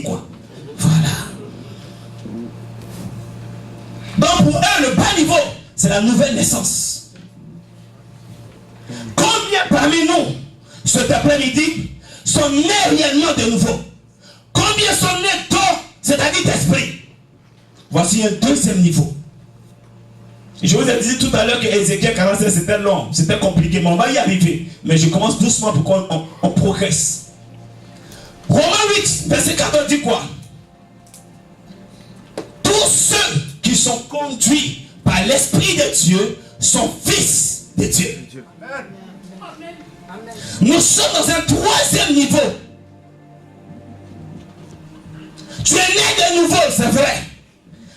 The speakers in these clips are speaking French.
quoi. Voilà. Donc pour eux, le bas niveau, c'est la nouvelle naissance. Combien parmi nous, cet après-midi, sont nés réellement de nouveau? Combien sont nés d'eau, c'est-à-dire d'esprit? Voici un deuxième niveau. Je vous ai dit tout à l'heure que Ézéchiel 47 c'était long, c'était compliqué, mais on va y arriver. Mais je commence doucement pour qu'on progresse. Romains 8, verset 14 dit quoi? Tous ceux qui sont conduits par l'Esprit de Dieu sont fils de Dieu. Nous sommes dans un troisième niveau. Tu es né de nouveau, c'est vrai.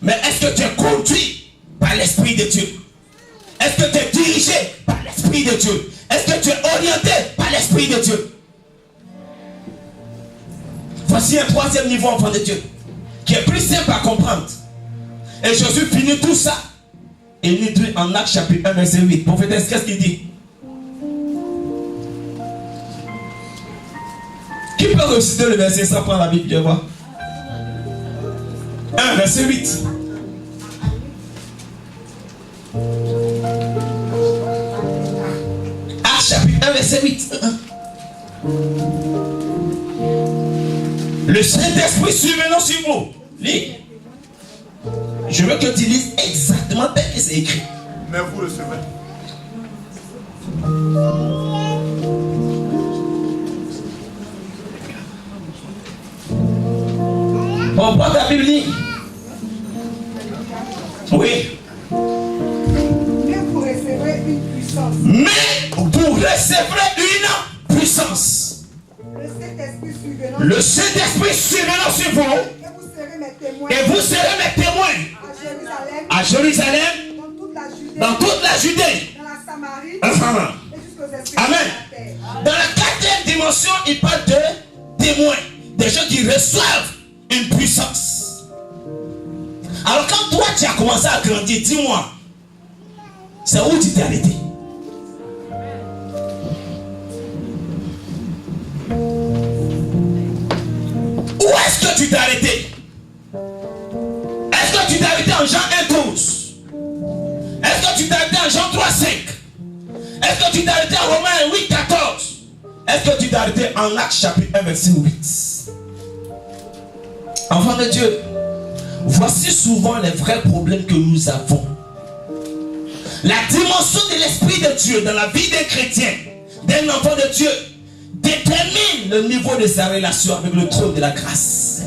Mais est-ce que tu es conduit par l'Esprit de Dieu? Est-ce que tu es dirigé par l'Esprit de Dieu? Est-ce que tu es orienté par l'Esprit de Dieu? Voici un troisième niveau, enfant de Dieu, qui est plus simple à comprendre. Et Jésus finit tout ça. Et il dit en Actes chapitre 1, verset 8. Prophétesse, qu'est-ce qu'il dit? Qui peut réciter le verset sans prendre la Bible? Je vois. 1, verset 8. Actes chapitre 1, verset 8. Le Saint-Esprit survenant sur vous. Lis. Je veux que tu lises exactement tel que c'est écrit. Mais vous le savez. On prend ta Bible. Oui. Mais vous recevrez une puissance. Mais vous recevrez une puissance. Le Saint-Esprit survenant sur vous. Et vous serez mes témoins. Et vous serez mes témoins. À Jérusalem. Dans toute la Judée. Dans la Samarie. Et jusqu'aux extrémités. Amen. Dans la quatrième dimension, il parle de témoins. Des gens qui reçoivent une puissance. Alors quand toi tu as commencé à grandir, dis-moi, c'est où tu t'es arrêté? Où est-ce que tu t'es arrêté? Est-ce que tu t'es arrêté en Jean 1:12? Est-ce que tu t'es arrêté en Jean 3:5? Est-ce que tu t'es arrêté en Romains 8:14? Est-ce que tu t'es arrêté en Actes chapitre 1 verset 8? Enfants de Dieu, voici souvent les vrais problèmes que nous avons. La dimension de l'Esprit de Dieu dans la vie des chrétiens, d'un enfant de Dieu, détermine le niveau de sa relation avec le trône de la grâce.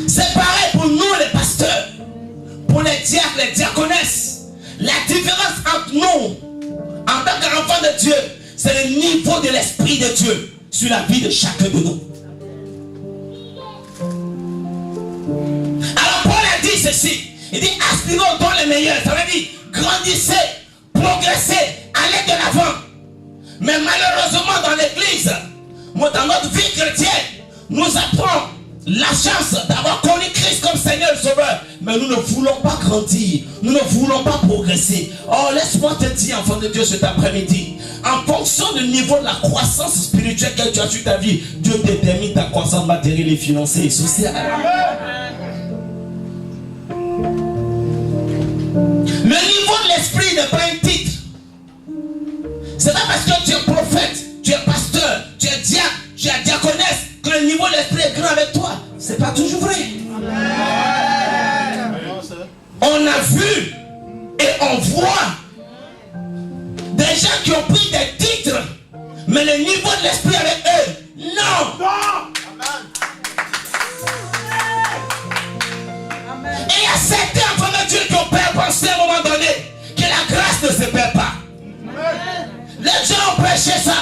C'est pareil pour nous les pasteurs, pour les diacres, les diaconesses. La différence entre nous, en tant qu'enfants de Dieu, c'est le niveau de l'Esprit de Dieu sur la vie de chacun de nous. Alors Paul a dit ceci, il dit aspirez au don les meilleurs, ça veut dire grandissez, progressez, allez de l'avant. Mais malheureusement dans l'église, dans notre vie chrétienne, nous apprenons la chance d'avoir connu Christ comme Seigneur et Sauveur. Mais nous ne voulons pas grandir, nous ne voulons pas progresser. Oh, laisse-moi te dire, enfant de Dieu, cet après-midi, en fonction du niveau de la croissance spirituelle que tu as sur ta vie, Dieu détermine ta croissance matérielle et financière et sociale. Le niveau de l'esprit n'est pas un titre. C'est pas parce que tu es prophète, tu es pasteur, tu es diacre, tu es diaconesse que le niveau de l'esprit est grand avec toi. C'est pas toujours vrai. Amen. On a vu et on voit des gens qui ont pris des titres, mais le niveau de l'esprit avec eux, non. Et il y a certains enfants de Dieu qui ont pensé à un moment donné que la grâce ne se perd pas. Les gens ont prêché ça.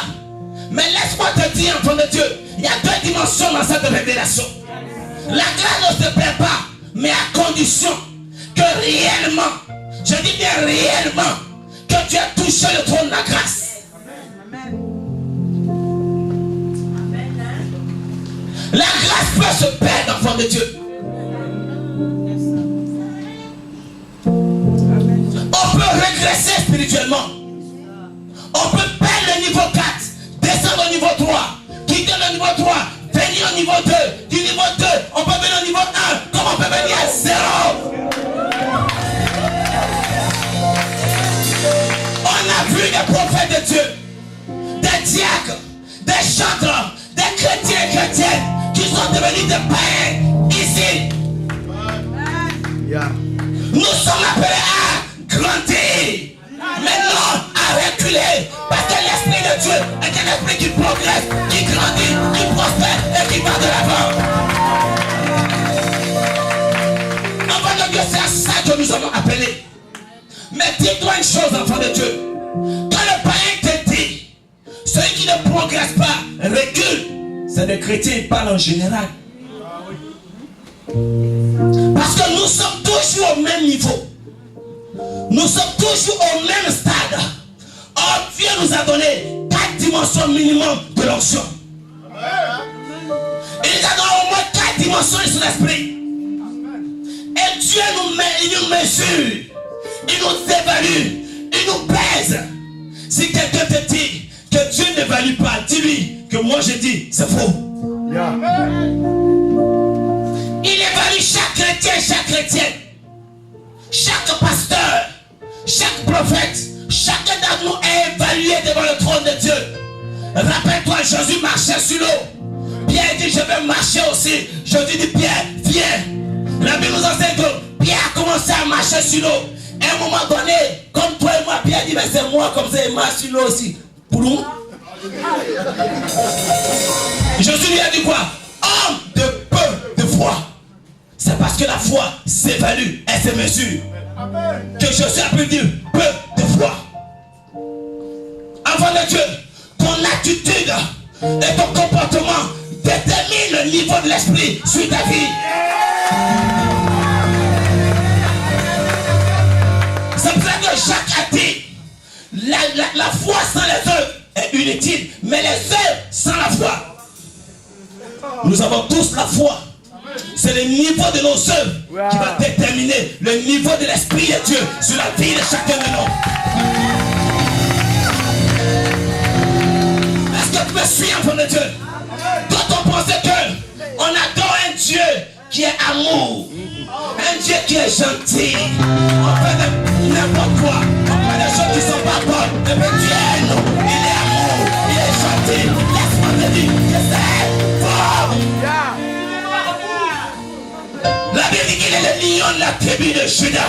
Mais laisse-moi te dire, enfant de Dieu, il y a deux dimensions dans cette révélation. La grâce ne se perd pas, mais à condition que réellement, je dis bien réellement, que tu as touché le trône de la grâce. La grâce peut se perdre, enfant de Dieu. On peut régresser spirituellement. On peut perdre le niveau 4, descendre au niveau 3, quitter le niveau 3, venir au niveau 2. Du niveau 2, on peut venir au niveau 1. Comme on peut venir à 0. On a vu des prophètes de Dieu, des diacres, des chantres, des chrétiens et chrétiennes qui sont devenus des païens ici. Nous sommes appelés à grandir, mais non à reculer. Parce que l'Esprit de Dieu est un esprit qui progresse, qui grandit, qui prospère et qui va de l'avant. Enfant de Dieu, c'est à ça que nous sommes appelés. Mais dis-toi une chose, enfant de Dieu. Quand le païen te dit, celui qui ne progresse pas, recule, c'est le chrétien, il parle en général. Parce que nous sommes toujours au même niveau. Nous sommes toujours au même stade. Or, Dieu nous a donné 4 dimensions minimum de l'onction. Il nous a donné au moins 4 dimensions de son esprit. Et Dieu il nous mesure, il nous évalue, il nous pèse. Si quelqu'un te dit que Dieu n'évalue pas, dis-lui que moi je dis c'est faux. Il évalue chaque chrétien, chaque chrétienne, chaque pasteur, chaque prophète. Chacun d'entre nous est évalué devant le trône de Dieu. Rappelle-toi, Jésus marchait sur l'eau. Pierre dit je vais marcher aussi. Jésus dit Pierre, viens. La Bible nous enseigne que Pierre a commencé à marcher sur l'eau. À un moment donné, comme toi et moi, Pierre dit mais c'est moi comme ça, il marche sur l'eau aussi. Pour nous. Jésus lui a dit quoi? Homme de peu de foi. C'est parce que la foi s'évalue, elle se mesure. Que Jésus a pu dire peu de foi. Enfant de Dieu, ton attitude et ton comportement déterminent le niveau de l'esprit sur ta vie. C'est pour ça que Jacques a dit la foi sans les œuvres est inutile, mais les œuvres sans la foi. Nous avons tous la foi. C'est le niveau de nos œuvres qui va déterminer le niveau de l'Esprit de Dieu sur la vie de chacun de nous. Est-ce que tu me suis, enfant de Dieu? Quand on pensait qu'on adore un Dieu qui est amour, un Dieu qui est gentil, on fait n'importe quoi, on fait des choses qui ne sont pas bonnes. Mais Dieu est nous, il est amour, il est gentil. Laisse-moi te dire que c'est fort. La Bible dit qu'il est le lion de la tribu de Juda.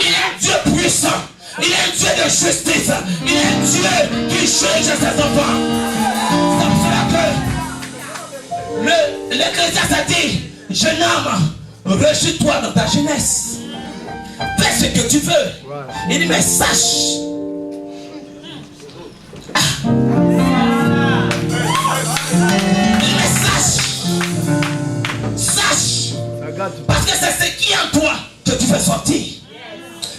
Il est un Dieu puissant. Il est un Dieu de justice. Il est un Dieu qui juge ses enfants. C'est pour cela que l'Ecclésiaste a dit, jeune homme, réjouis-toi dans ta jeunesse. Fais ce que tu veux. Il dit, mais sache. Parce que c'est ce qui est en toi que tu fais sortir.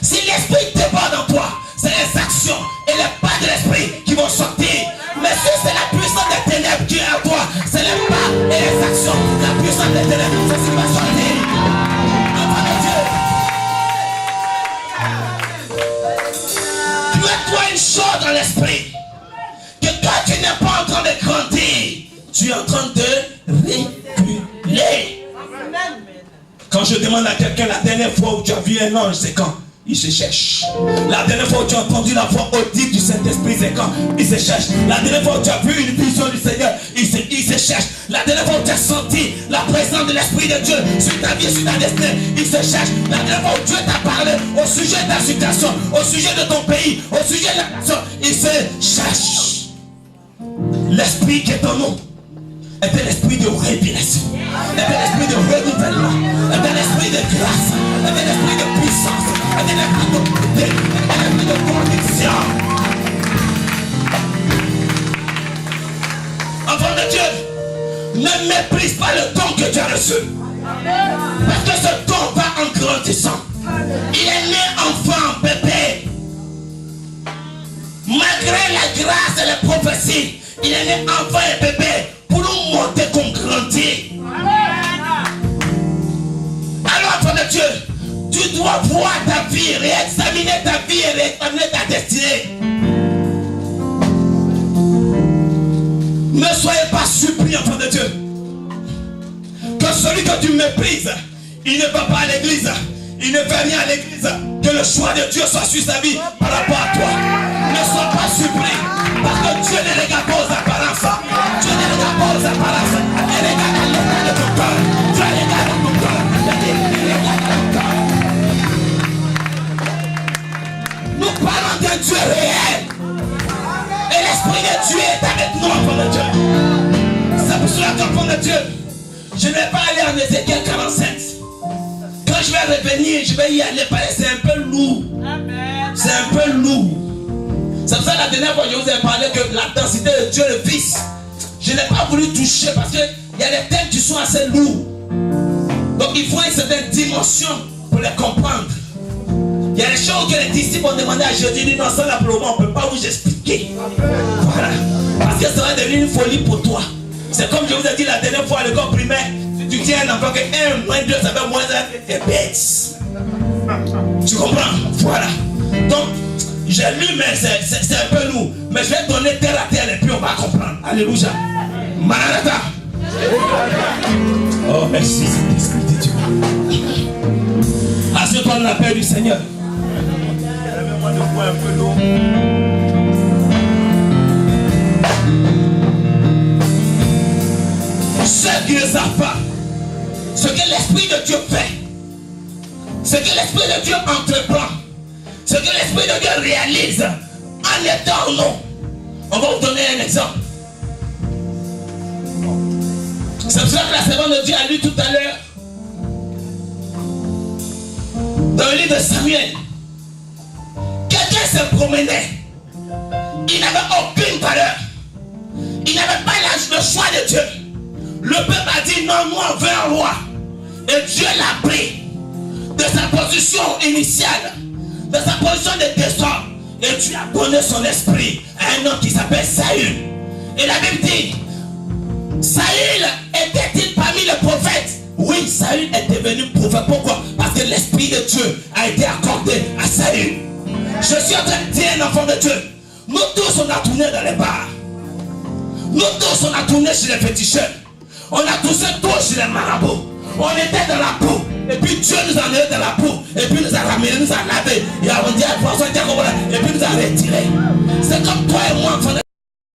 Si l'esprit déborde en toi, c'est les actions et les pas de l'esprit qui vont sortir. Mais si c'est la puissance des ténèbres qui est en toi, c'est les pas et les actions, la puissance des ténèbres, c'est ce qui va sortir. Enfant de Dieu, mets-toi une chose dans l'esprit, que quand tu n'es pas en train de grandir, tu es en train de reculer. Quand je demande à quelqu'un la dernière fois où tu as vu un ange, c'est quand? Il se cherche. La dernière fois où tu as entendu la voix audible du Saint-Esprit, c'est quand? Il se cherche. La dernière fois où tu as vu une vision du Seigneur, il se cherche. La dernière fois où tu as senti la présence de l'Esprit de Dieu sur ta vie, sur ta destinée, il se cherche. La dernière fois où Dieu t'a parlé au sujet de ta situation, au sujet de ton pays, au sujet de la nation, il se cherche. L'Esprit qui est en nous est un esprit de révélation, est un esprit de renouvellement, est un esprit de grâce, est un esprit de puissance, est un esprit de beauté, est un esprit de conviction. Enfant de Dieu, ne méprise pas le don que tu as reçu. Parce que ce don va en grandissant. Il est né enfant, bébé. Malgré la grâce et les prophéties, il est né enfant et bébé. Pour nous montrer qu'on grandit. Alors, enfant de Dieu, tu dois voir ta vie, réexaminer ta vie et réexaminer ta destinée. Ne soyez pas surpris, enfant de Dieu. celui que tu méprises, il ne va pas à l'église. Il ne fait rien à l'église. Que le choix de Dieu soit sur sa vie par rapport à toi. Ne sois pas surpris. Parce que Dieu ne regarde pas aux apparences. Dieu ne regarde pas aux apparences. Il regarde à l'état de ton cœur. Dieu regarde à ton cœur. Il regarde à ton cœur. Nous parlons d'un Dieu réel. Et l'Esprit de Dieu est avec nous, enfants de Dieu. C'est pour cela qu'enfants de Dieu, je ne vais pas aller en Ézéchiel 47. Quand je vais revenir, je vais y aller parce que c'est un peu lourd. C'est un peu lourd. C'est pour ça que la dernière fois je vous ai parlé que la densité de Dieu le Fils, je n'ai pas voulu toucher parce qu'il y a des thèmes qui sont assez lourds. Donc il faut une certaine dimension pour les comprendre. Il y a des choses que les disciples ont demandé à Jésus. Ils disent non, ça là pour le moment, on ne peut pas vous expliquer. Voilà. Parce que ça va devenir une folie pour toi. C'est comme je vous ai dit la dernière fois à l'école primaire. Tu tiens un enfant que 1 moins 2 ça fait moins 1, t'es bête. Tu comprends? Voilà. Donc, j'ai lu, mais c'est un peu lourd. Mais je vais donner terre à terre et puis on va comprendre. Alléluia. Maranatha. Oh, merci, Saint-Esprit de Dieu. Assure-toi dans la paix du Seigneur. Ceux qui ne savent pas ce que l'Esprit de Dieu fait, ce que l'Esprit de Dieu entreprend, ce que l'Esprit de Dieu réalise en étant en nous. On va vous donner un exemple. C'est pour cela que la servante de Dieu a lu tout à l'heure dans le livre de Samuel. Quelqu'un se promenait. Il n'avait aucune valeur. Il n'avait pas le choix de Dieu. Le peuple a dit non, nous on veut un roi. Et Dieu l'a pris de sa position initiale, de sa position de destin. Et Dieu a donné son esprit à un homme qui s'appelle Saül. Et la Bible dit, Saül était-il parmi les prophètes? Oui, Saül est devenu prophète. Pourquoi? Parce que l'esprit de Dieu a été accordé à Saül. Je suis en train de dire un enfant de Dieu. Nous tous on a tourné dans les bars. Nous tous on a tourné chez les féticheurs. On a touché tous chez les marabouts. On était dans la boue. Et puis Dieu nous a amenés dans la boue. Et puis nous a ramenés, nous a lavé. Et puis nous a retirés. C'est comme toi et moi, enfant de